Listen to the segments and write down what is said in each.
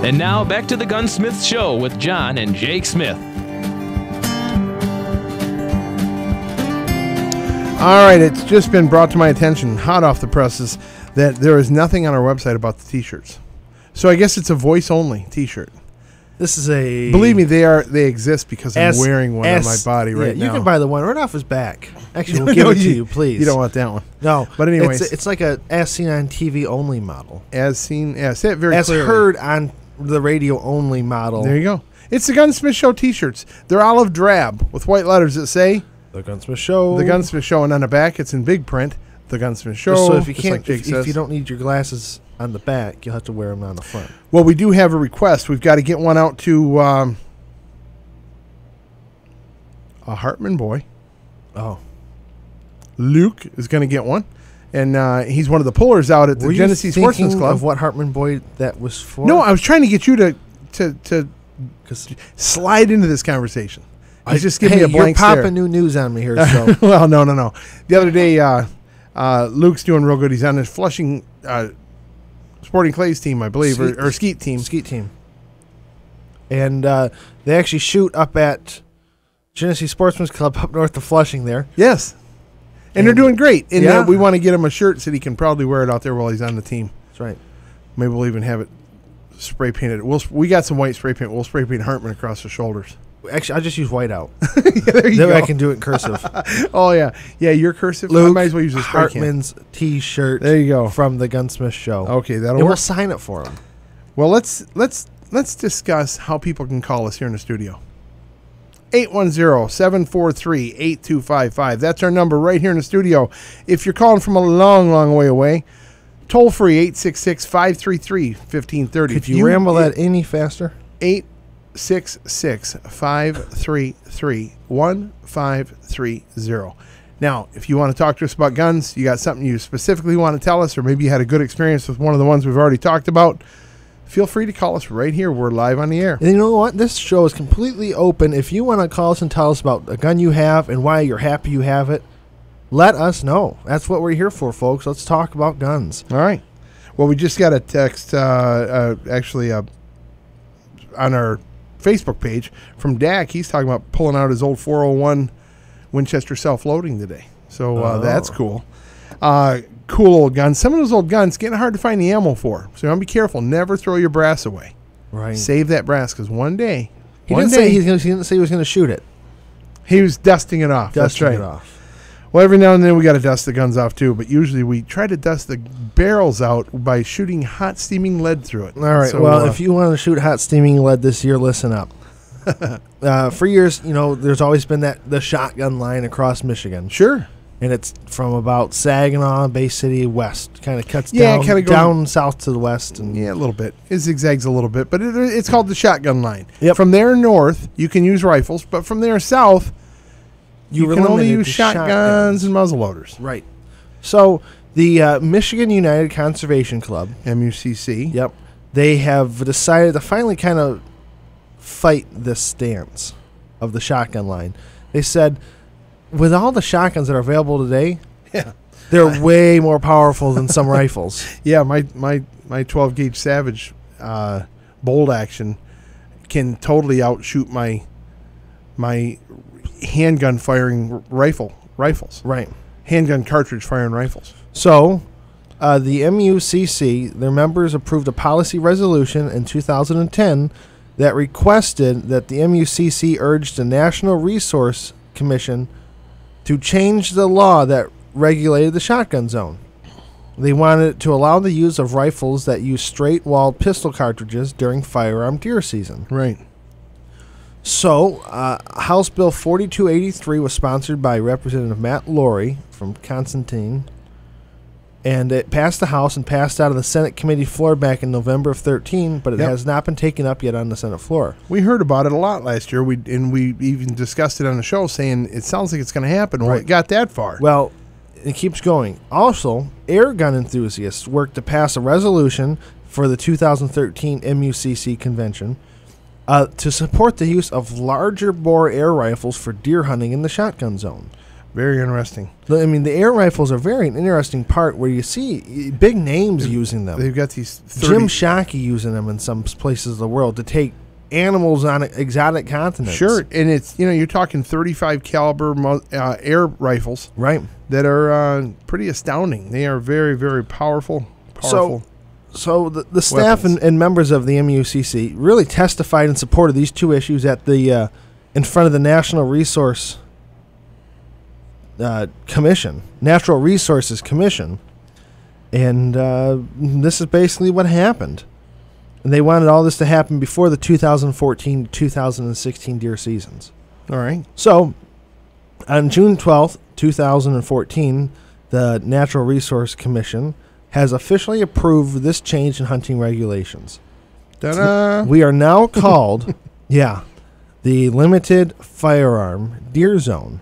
And now back to the Gunsmith Show with John and Jake Smith. All right, it's just been brought to my attention, hot off the presses, that there is nothing on our website about the T-shirts. So I guess it's a voice-only T-shirt. This is a... Believe me, they exist because I'm wearing one on my body right now. You can buy the one right off his back. Actually, we'll give it to you, please. You don't want that one. No. But anyways. It's like a as seen on TV only model. As seen, yeah, say it very as clearly. heard on the radio only model. There you go. It's the Gunsmith Show T-shirts. They're olive drab with white letters that say... The Gunsmith Show. The Gunsmith Show, and on the back it's in big print. The Gunsmith Show. So if you can't, like Jake says. if you don't need your glasses on the back, you'll have to wear them on the front. Well, we do have a request. We've got to get one out to a Hartman boy. Oh. Luke is going to get one. And he's one of the pullers out at the Genesee Sportsman's Club. Of what Hartman boy that was for? No, I was trying to get you to slide into this conversation. Just give me a blank you're stare. popping new news on me here. So well, no. The other day, Luke's doing real good. He's on his Flushing Sporting Clays team, I believe, or skeet team. Skeet team. And they actually shoot up at Genesee Sportsman's Club up north of Flushing there. Yes. And they're doing great. And yeah. We want to get him a shirt so he can probably wear it out there while he's on the team. That's right. Maybe we'll even have it spray painted. We got some white spray paint. We'll spray paint Hartman across the shoulders. Actually, I'll just use white out. There you then go. I can do it in cursive. Oh, yeah. Yeah, you're cursive. Luke, I might as well use a spray Hartman's T-shirt. There you go. From the Gunsmith Show. Okay, that'll and work. we'll sign it for him. Well, let's discuss how people can call us here in the studio. 810-743-8255. That's our number right here in the studio. If you're calling from a long, long way away, toll free 866-533-1530. Could you ramble that any faster? 866-533-1530. Now, if you want to talk to us about guns, you got something you specifically want to tell us, or maybe you had a good experience with one of the ones we've already talked about, feel free to call us right here. We're live on the air. And you know what? This show is completely open. If you want to call us and tell us about a gun you have and why you're happy you have it, let us know. That's what we're here for, folks. Let's talk about guns. All right. Well, we just got a text, on our Facebook page from Dak. He's talking about pulling out his old 401 Winchester self-loading today. So that's cool. Cool old guns. Some of those old guns getting hard to find the ammo for. So you want to be careful. Never throw your brass away. Right. Save that brass because one day. He didn't say he was going to shoot it. He was dusting it off. That's right. Dusting it off. Well, every now and then we got to dust the guns off too, but usually we try to dust the barrels out by shooting hot steaming lead through it. All right. So, well, if you want to shoot hot steaming lead this year, listen up. For years, there's always been the shotgun line across Michigan. Sure. And it's from about Saginaw, Bay City, west. Kind of cuts down south to the west. And yeah, a little bit. It zigzags a little bit, but it's called the shotgun line. Yep. From there north, you can use rifles, but from there south, you can only use shotguns and muzzleloaders. Right. So the Michigan United Conservation Club, MUCC. Yep. They have decided to finally kind of fight this stance of the shotgun line. They said, with all the shotguns that are available today, they're way more powerful than some rifles. Yeah, my 12 gauge Savage bolt action can totally outshoot my handgun firing rifles. Right. Handgun cartridge firing rifles. So, the MUCC, their members approved a policy resolution in 2010 that requested that the MUCC urged the National Resource Commission to change the law that regulated the shotgun zone. They wanted it to allow the use of rifles that use straight-walled pistol cartridges during firearm deer season. Right. So, House Bill 4283 was sponsored by Representative Matt Laurie from Constantine, and it passed the House and passed out of the Senate committee floor back in November of 2013, but it has not been taken up yet on the Senate floor. We heard about it a lot last year. We even discussed it on the show, saying it sounds like it's going to happen. Well, it got that far. Well, it keeps going. Also, air gun enthusiasts worked to pass a resolution for the 2013 MUCC convention to support the use of larger bore air rifles for deer hunting in the shotgun zone. Very interesting. I mean, the air rifles are very an interesting part where you see big names using them. They've got these 30, Jim Shockey using them in some places of the world to take animals on exotic continents. Sure, and it's you're talking 35 caliber air rifles, Right. that are pretty astounding. They are very, very powerful. So the staff Weapons. and members of the MUCC really testified in support of these two issues at the in front of the National Resources Commission, and this is basically what happened. And they wanted all this to happen before the 2014-2016 deer seasons. All right. So, on June 12th, 2014, the Natural Resource Commission has officially approved this change in hunting regulations. Ta-da! We are now called, the Limited Firearm Deer Zone.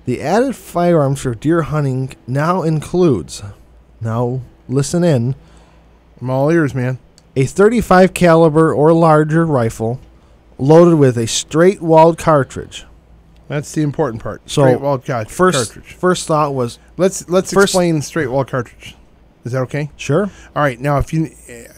The added firearms for deer hunting now includes, now listen in, I'm all ears, man. a 35 caliber or larger rifle loaded with a straight-walled cartridge. That's the important part. So, Straight walled cartridge. First thought was, Let's explain straight wall cartridge. Is that okay? sure, All right. Now, if you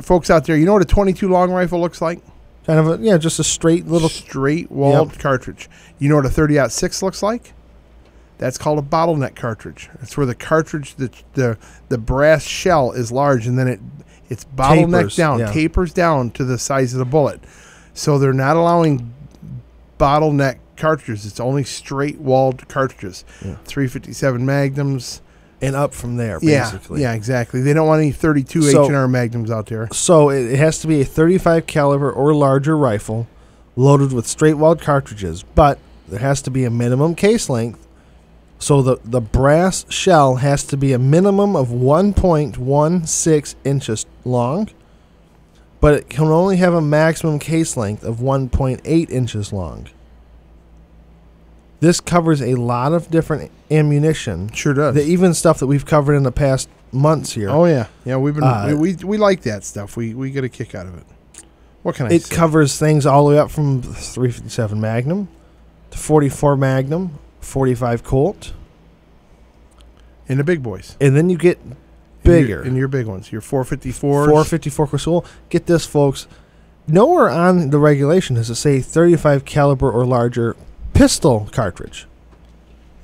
folks out there, you know what a 22 long rifle looks like? kind of just a straight little. Straight walled cartridge. You know what a 30-06 looks like? That's called a bottleneck cartridge. It's where the cartridge, the brass shell is large, and then it's bottlenecked down, tapers down to the size of the bullet. So they're not allowing bottleneck cartridges. It's only straight walled cartridges. 357 Magnums. And up from there, basically. Yeah, exactly. They don't want any 32 H&R Magnums out there. So it has to be a 35 caliber or larger rifle loaded with straight-walled cartridges, but there has to be a minimum case length. So the brass shell has to be a minimum of 1.16 inches long, but it can only have a maximum case length of 1.8 inches long. This covers a lot of different ammunition. Sure does. Even stuff that we've covered in the past months here. Oh yeah, we've been we like that stuff. We get a kick out of it. What can I say? It covers things all the way up from 357 Magnum to 44 Magnum, 45 Colt, and the big boys. and then you get bigger. And your big ones, your 454s. 454 Colt. Get this, folks. Nowhere on the regulation does it say 35 caliber or larger pistol cartridge.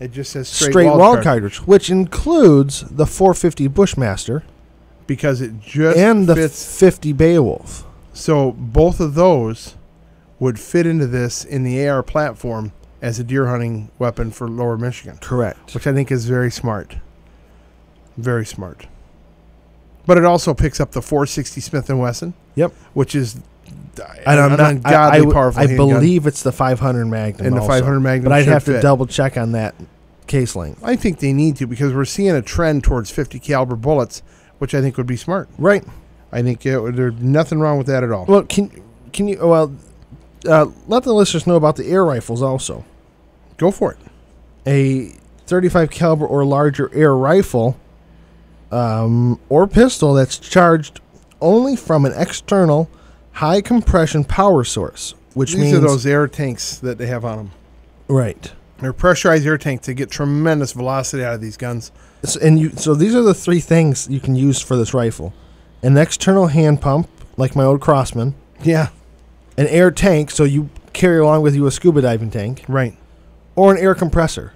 It just says Straight wall cartridge, which includes the 450 Bushmaster because it just and the fits. 50 Beowulf. So both of those would fit into this in the AR platform as a deer hunting weapon for Lower Michigan. Correct. Which I think is very smart. Very smart. But it also picks up the 460 Smith & Wesson. Yep. Which is an ungodly powerful I handgun. believe it's the 500 Magnum. And the also. 500 Magnum But I'd should have to fit. double check on that case length. I think they need to because we're seeing a trend towards 50 caliber bullets, which I think would be smart. Right. I think there's nothing wrong with that at all. Well, can you let the listeners know about the air rifles also. Go for it. A 35 caliber or larger air rifle or pistol that's charged only from an external high compression power source, which These means are those air tanks that they have on them. right. They're pressurized air tanks to get tremendous velocity out of these guns. So these are the three things you can use for this rifle: an external hand pump, like my old Crossman, Yeah, an air tank, so you carry along with you a scuba diving tank, right. or an air compressor.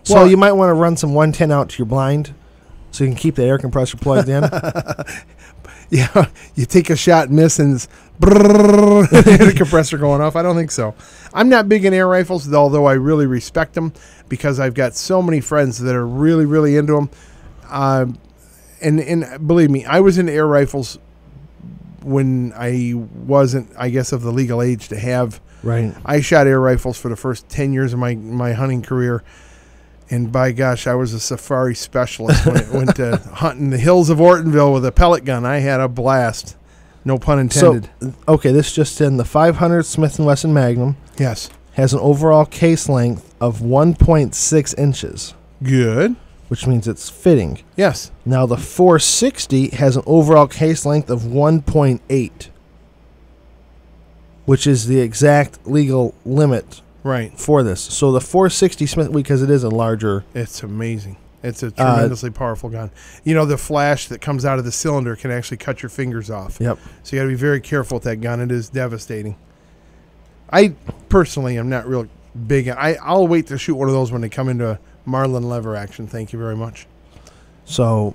So Well- you might want to run some 110 out to your blind, so you can keep the air compressor plugged in. Yeah, you take a shot, miss, and it's brrrr, the compressor going off. I don't think so. I'm not big in air rifles, although I really respect them because I've got so many friends that are really, really into them. And believe me, I was into air rifles when I wasn't, I guess, of the legal age to have. Right. I shot air rifles for the first 10 years of my hunting career. And by gosh, I was a safari specialist when it went to hunting the hills of Ortonville with a pellet gun. I had a blast. No pun intended. So, okay, this just in: the 500 Smith & Wesson Magnum Yes. has an overall case length of 1.6 inches, Good. which means it's fitting. Yes. Now the 460 has an overall case length of 1.8, which is the exact legal limit Right. for this. So the 460 Smith, because it is a larger. It's amazing. It's a tremendously powerful gun. You know, the flash that comes out of the cylinder can actually cut your fingers off. Yep. So you got to be very careful with that gun. It is devastating. I personally am not real big. I'll wait to shoot one of those when they come into Marlin lever action. Thank you very much. So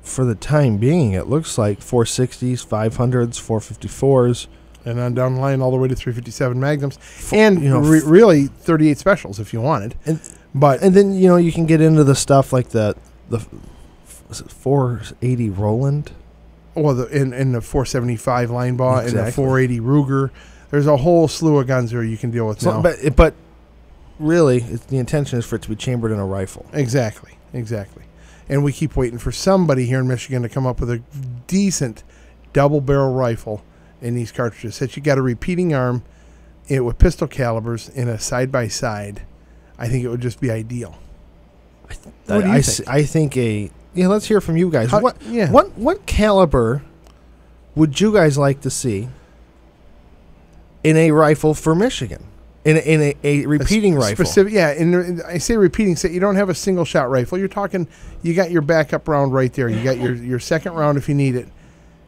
for the time being, it looks like 460s, 500s, 454s. And then down the line all the way to 357 Magnums. And you know, really 38 specials if you wanted. And then, you know, you can get into the stuff like the 480 Roland. Well, in the 475 Linebaugh and the Exactly. 480 Ruger. There's a whole slew of guns there you can deal with now. But really, the intention is for it to be chambered in a rifle. Exactly. And we keep waiting for somebody here in Michigan to come up with a decent double barrel rifle in these cartridges. That you got a repeating arm with pistol calibers in a side by side. I think it would just be ideal. What do you think? I think let's hear from you guys. Yeah. What caliber would you guys like to see in a rifle for Michigan? In a repeating rifle. Specific, yeah. And I say repeating, so you don't have a single shot rifle. You're talking, you got your backup round right there. You got your second round if you need it.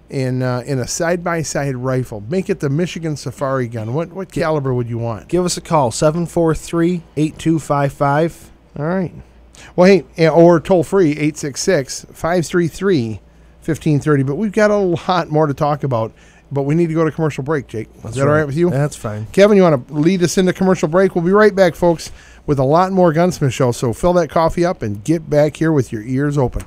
In a side-by-side rifle. Make it the Michigan Safari gun. What caliber would you want? Give us a call, 743-8255. All right. Well, hey, or toll-free, 866-533-1530. But we've got a lot more to talk about. But we need to go to commercial break, Jake. Is that all right with you? That's fine. Kevin, you want to lead us into commercial break? We'll be right back, folks, with a lot more Gunsmith Show. So fill that coffee up and get back here with your ears open.